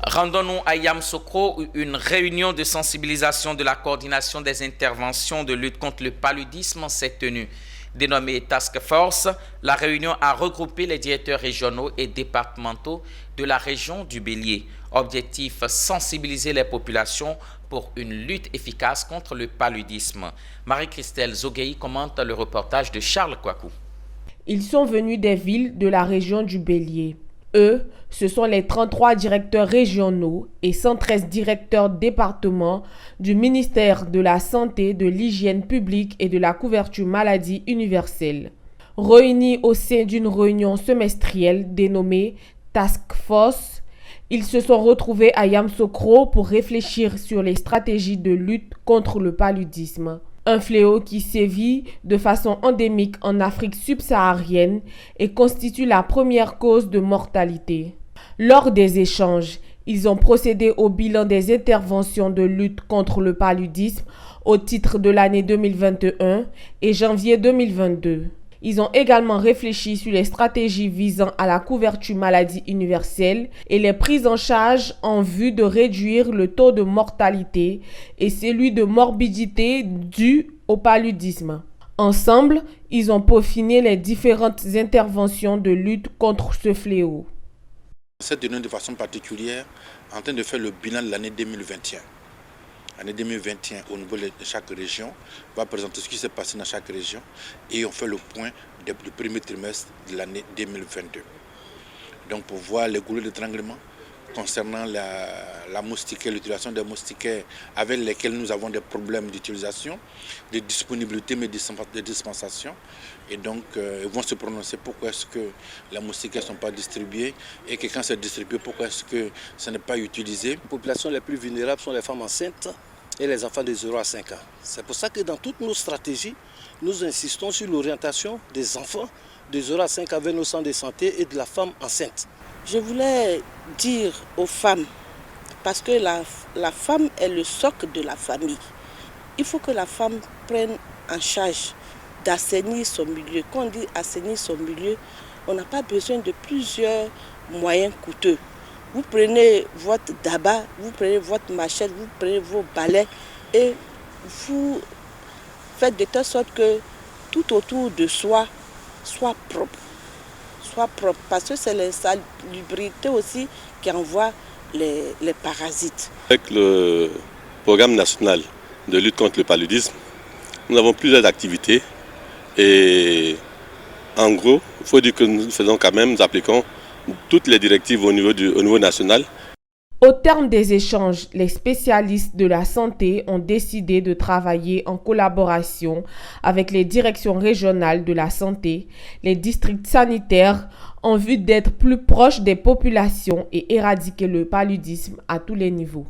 Rendons-nous à Yamoussoukro où une réunion de sensibilisation de la coordination des interventions de lutte contre le paludisme s'est tenue. Dénommée Task Force, la réunion a regroupé les directeurs régionaux et départementaux de la région du Bélier. Objectif, sensibiliser les populations pour une lutte efficace contre le paludisme. Marie-Christelle Zogueï commente le reportage de Charles Kouakou. Ils sont venus des villes de la région du Bélier. Eux, ce sont les 33 directeurs régionaux et 113 directeurs départements du ministère de la Santé, de l'Hygiène publique et de la couverture maladie universelle. Réunis au sein d'une réunion semestrielle dénommée Task Force, ils se sont retrouvés à Yamoussoukro pour réfléchir sur les stratégies de lutte contre le paludisme. Un fléau qui sévit de façon endémique en Afrique subsaharienne et constitue la première cause de mortalité. Lors des échanges, ils ont procédé au bilan des interventions de lutte contre le paludisme au titre de l'année 2021 et janvier 2022. Ils ont également réfléchi sur les stratégies visant à la couverture maladie universelle et les prises en charge en vue de réduire le taux de mortalité et celui de morbidité dû au paludisme. Ensemble, ils ont peaufiné les différentes interventions de lutte contre ce fléau. Cette réunion de façon particulière en train de faire le bilan de l'année 2021. L'année 2021, au niveau de chaque région, va présenter ce qui s'est passé dans chaque région et on fait le point du premier trimestre de l'année 2022. Donc pour voir les goulets d'étranglement concernant la moustiquaire, l'utilisation des moustiquaires avec lesquels nous avons des problèmes d'utilisation, de disponibilité, mais de dispensation. Et donc ils vont se prononcer pourquoi est-ce que les moustiquaires ne sont pas distribués et que quand c'est distribué, pourquoi est-ce que ça n'est pas utilisé. Les populations les plus vulnérables sont les femmes enceintes et les enfants de 0 à 5 ans. C'est pour ça que dans toutes nos stratégies, nous insistons sur l'orientation des enfants de 0 à 5 ans vers nos centres de santé et de la femme enceinte. Je voulais dire aux femmes, parce que la femme est le socle de la famille, il faut que la femme prenne en charge d'assainir son milieu. Quand on dit assainir son milieu, on n'a pas besoin de plusieurs moyens coûteux. Vous prenez votre daba, vous prenez votre machette, vous prenez vos balais et vous faites de telle sorte que tout autour de soi soit propre. Parce que c'est l'insalubrité aussi qui envoie les parasites. Avec le programme national de lutte contre le paludisme, nous avons plusieurs activités et en gros, il faut dire que nous faisons quand même, nous appliquons toutes les directives au niveau national. Au terme des échanges, les spécialistes de la santé ont décidé de travailler en collaboration avec les directions régionales de la santé, les districts sanitaires, en vue d'être plus proches des populations et éradiquer le paludisme à tous les niveaux.